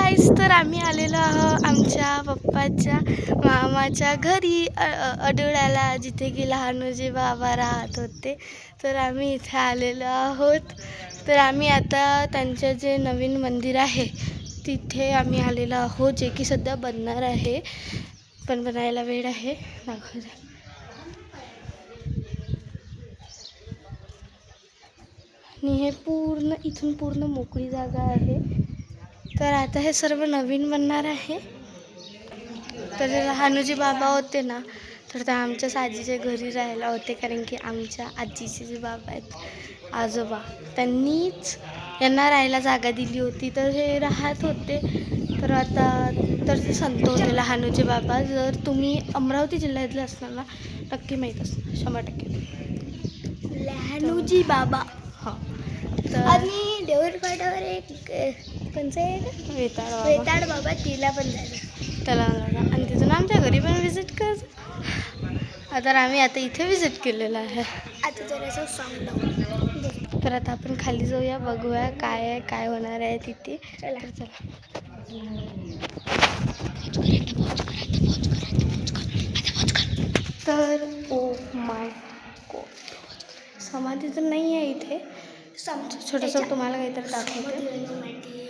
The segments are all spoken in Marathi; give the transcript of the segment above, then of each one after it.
गाईस, तर आम्ही आलेलो आहोत आमच्या पप्पाच्या मामाच्या घरी अडोळ्याला, जिथे की लहानोजी बाबा राहत होते. तर आम्ही इथे आलेलो आहोत. तर आम्ही आता त्यांचे जे नवीन मंदिर आहे तिथे आम्ही आलेलो आहोत, जे की सध्या बनणार आहे, पण बनायला वेळ आहे. दाखवते. आणि हे पूर्ण इथून पूर्ण मोकळी जागा आहे. तर आता हे सर्व नवीन बनणार आहे. तर लहानोजी बाबा होते ना, तर ते आमच्याच आजीच्या घरी राहायला होते, कारण की आमच्या आजीचे जे बाबा आहेत, आजोबा, त्यांनीच यांना राहायला जागा दिली होती. तर हे राहत होते. तर आता तर ते संत होते लहानोजी बाबा. जर तुम्ही अमरावती जिल्ह्यातले असणार ना, नक्की माहीत असणार 100% लहानोजी बाबा. हां. तर आणि देऊरपाटावर एक पंचायत वेताळ बाबा, तिला पण जायचं त्याला. आणि तिथून आमच्या घरी पण विजिट कर. तर आम्ही आता इथे विजिट केलेलं आहे. आता जरासं सांगलं. तर आता आपण खाली जाऊया, बघूया काय आहे, काय होणार आहे तिथे. चला चला. तर ओ माय गॉड, समाधी तर नाही आहे इथे. छोटंसं तुम्हाला काहीतरी दाखवते.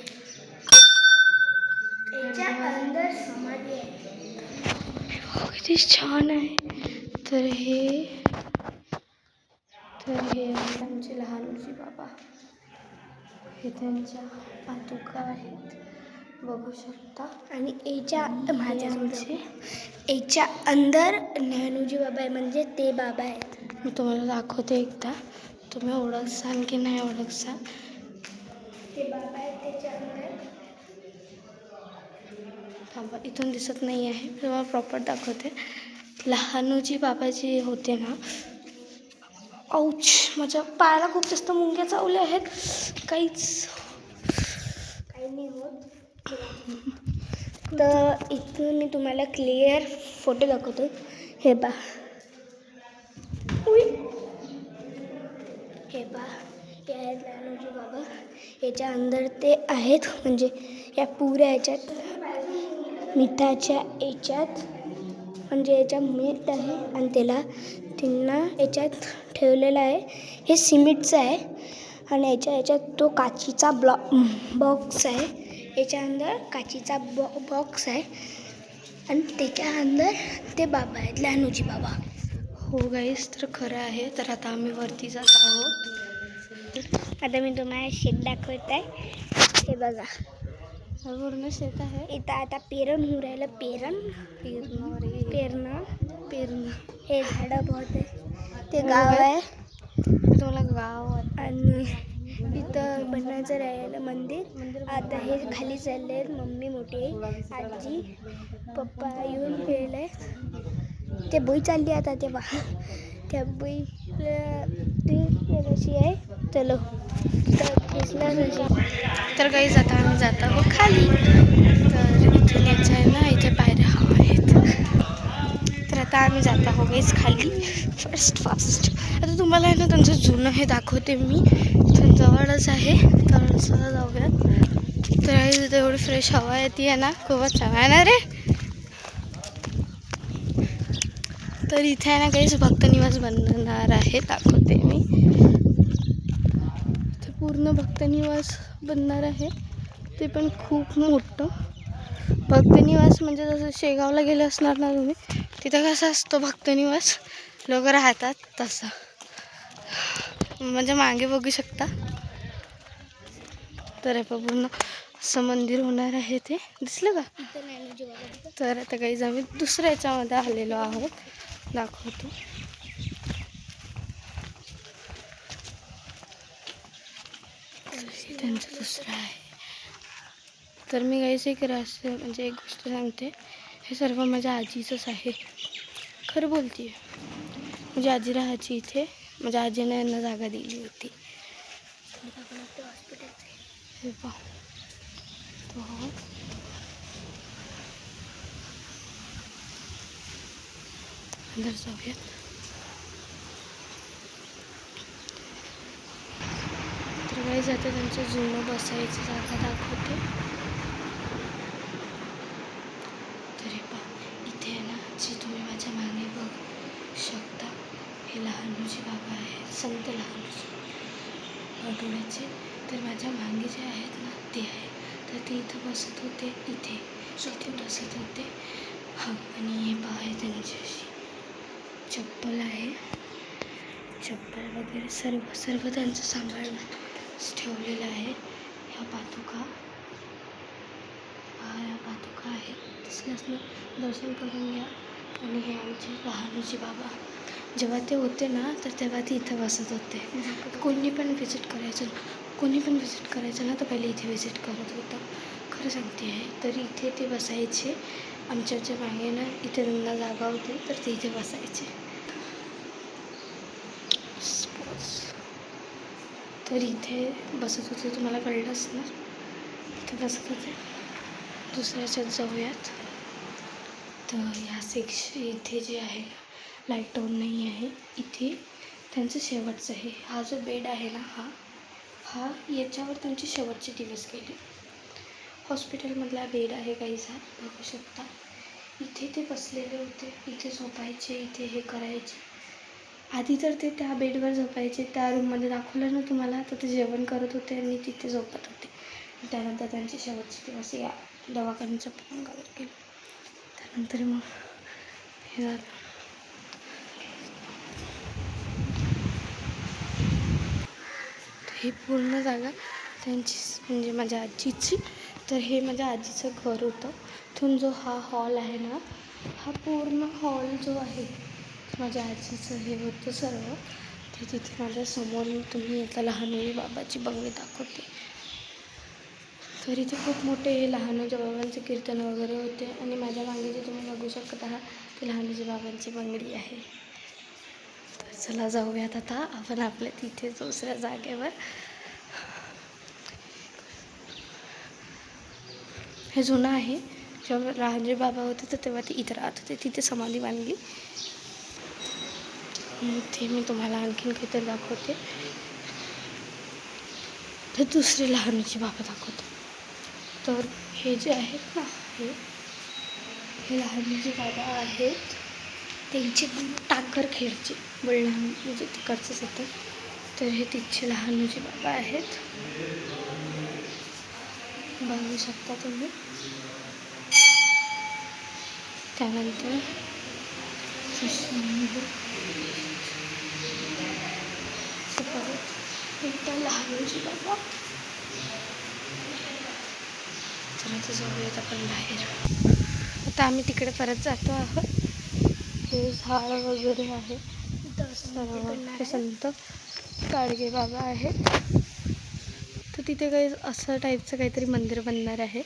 किती छान आहे. तर हे आमचे लहानोजी बाबा, हे त्यांच्या पादुका आहेत, बघू शकता. आणि याच्या अंदर लहानोजी बाबा आहे, म्हणजे ते बाबा आहेत. मी तुम्हाला दाखवते एकदा, तुम्ही ओळखसाल की नाही ओळखसाल. ते बाबा आहेत त्याच्या अंदर. थांबा, इथून दिसत नाही आहे, तुम्हाला प्रॉपर दाखवते. लहानोजी बाबा जे होते ना, औच, माझ्या पायाला खूप जास्त मुंग्या चावल्या आहेत. काही नाही होत. तर इथून मी तुम्हाला क्लिअर फोटो दाखवतो. हे बा, हे बा, हे आहेत लहानोजी बाबा. याच्या अंदर ते आहेत, म्हणजे या पुऱ्या याच्यात मिठाच्या याच्यात, म्हणजे याच्या मीठ आहे आणि त्यांना याच्यात ठेवलेलं आहे. हे सिमेंटचं आहे आणि याच्यात तो काचीचा बॉक्स आहे. याच्या अंदर काचीचा बॉक्स आहे आणि त्याच्या अंदर ते बाबा आहेत, लहानोजी बाबा. हो गाईस, तर खरं आहे. तर आता आम्ही वरती जात आहोत. आता मी तुम्हाला शेत दाखवत आहे. हे बघा, पूर्ण शेत आहे. इथं आता पेरण होऊ राहिलं. पेरणं हे झाडं बहुत आहे. ते गाव आहे, तुम्हाला गाव. आणि इथं बनायचं राहिलं मंदिर. आता हे खाली चालले आहेत. मम्मी मोठी, आजी, पप्पा येऊन गेले. ते बोई चालली आता. तेव्हा त्या बोईला ते कशी आहे, चलो तर काही जाता आम्ही जात आहोत खाली. तर इथून यायचं आहे ना, इथे पायऱ्या आहेत. तर आता आम्ही जात आहोत गाईस खाली फास्ट. आता तुम्हाला आहे ना त्यांचं जुनं हे दाखवते मी. इथून जवळच आहे, तर चला जाऊयात. तर तिथे एवढी फ्रेश हवा येते आहे ना, खूपच छान आहे ना रे. तर इथे आहे ना काहीच भक्तनिवास बनणार आहे, दाखवते मी. इथे पूर्ण भक्तनिवास बनणार आहे, ते पण खूप मोठं भक्तनिवास. म्हणजे जसं शेगावला गेले असणार ना तुम्ही, तिथं कसं असतो भक्तनिवास, लोक राहतात तसं. म्हणजे मागे बघू शकता. तर पूर्ण असं मंदिर होणार आहे, ते दिसलं का. तर आता काही आम्ही दुसऱ्या याच्यामध्ये आलेलो आहोत, दाखवतो. त्यांचं दुसरं आहे. तर मी काहीच एक म्हणजे एक गोष्ट सांगते, हे सर्व माझ्या आजीचंच आहे, खरं बोलते. म्हणजे आजी राहायची इथे, माझ्या आजीने यांना जागा दिली होती. हे पहा, अंदर जाऊयात. तर काही जातं त्यांचं जुनं बसायची जागा दाखवते. माझ्या मागे बघू शकता हे लहानूजी बाबा आहेत, संत लहानूजी आठवड्याचे. तर माझ्या मागे जे आहेत ना ते आहे. तर ते इथं बसत होते, इथे बसत होते. हां, आणि हे पहा आहे त्यांची अशी चप्पल आहे, चप्पल वगैरे सर्व त्यांचं सांभाळून ठेवलेलं आहे. ह्या पादुका आहेत, दिसल्यास ना दर्शन करून घ्या. आणि हे आमचे लहानूजी बाबा जेव्हा ते होते ना तर तेव्हा ते इथं बसत होते. कोणी पण व्हिजिट करायचं ना तर पहिले इथे व्हिजिट करत होतं, खरं सांगते आहे. तर इथे ते बसायचे आमच्या मागे ना, इथे त्यांना जागा होती तर ते इथे बसायचे. तर इथे बसत होते, तुम्हाला कळलंच ना, इथे बसत होते. दुसऱ्याच्यात जाऊयात. तर ह्या इथे जे आहे लाईट ऑन नाही आहे, इथे त्यांचं शेवटचं आहे. हा जो बेड आहे ना हा याच्यावर त्यांचे शेवटचे दिवस गेले. हॉस्पिटलमधला बेड आहे काहीसा, बघू शकता. इथे ते बसलेले होते, इथे झोपायचे, इथे हे करायचे. आधी तर ते त्या बेडवर झोपायचे, त्या रूममध्ये दाखवलं ना तुम्हाला, तर ते जेवण करत होते आणि तिथे झोपत होते. त्यानंतर त्यांचे शेवटचे दिवस या दवाखान्याच्या पलंगावर गेले. त्यानंतर मग हे झालं. ही पूर्ण जागा त्यांची म्हणजे माझ्या आजीची. तर हे माझ्या आजीचं घर होतं. इथून जो हा हॉल आहे ना, हा पूर्ण हॉल जो आहे माझ्या आजीचं हे होतं सर्व. ते तिथे माझ्यासमोर तुम्ही आता लहानूजी बाबाची बंगली दाखवते. तर इथे खूप मोठे हे लहानूजी बाबांचे कीर्तन वगैरे होते. आणि माझ्या मागे जे तुम्ही बघू शकता ते लहानूजी बाबांची बंगली आहे. तर चला जाऊयात आता आपण आपल्या तिथे दुसऱ्या जागेवर. हे जुनं आहे, जेव्हा लहानूजी बाबा होते तर तेव्हा ते इथं राहत होते, तिथे समाधी बांधली. इथे मी तुम्हाला आणखीन काहीतरी दाखवते. तर दुसरे लहानूजी बाबा दाखवते. तर हे जे आहेत ना, हे लहानूजी बाबा आहेत, त्यांचे टाकरखेडचे बुलढाणा म्हणजे तिकडचंच येतं. तर हे तिथचे लहानूजी बाबा आहेत, बघू शकता तुम्ही. त्यानंतर एकदा लहानूजी बाबा. तर आता जाऊयात आपण बाहेर. आता आम्ही तिकडे परत जातो आहोत. हे झाड वगैरे आहे, हे संत गाडगे बाबा आहेत. तर तिथे काही असं टाईपचं काहीतरी मंदिर बनणार आहे.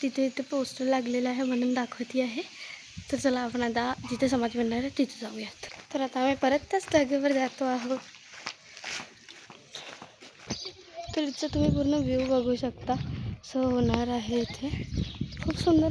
तिथे पोस्टर लागलेलं आहे म्हणून दाखवती आहे. तर चला आपण आता जिथे समाधी बनणार आहे तिथे जाऊयात. तर आता आम्ही परत त्याच जागेवर जातो आहोत. तर इथचं तुम्ही पूर्ण व्ह्यू बघू शकता. असं होणार आहे इथे, खूप सुंदर.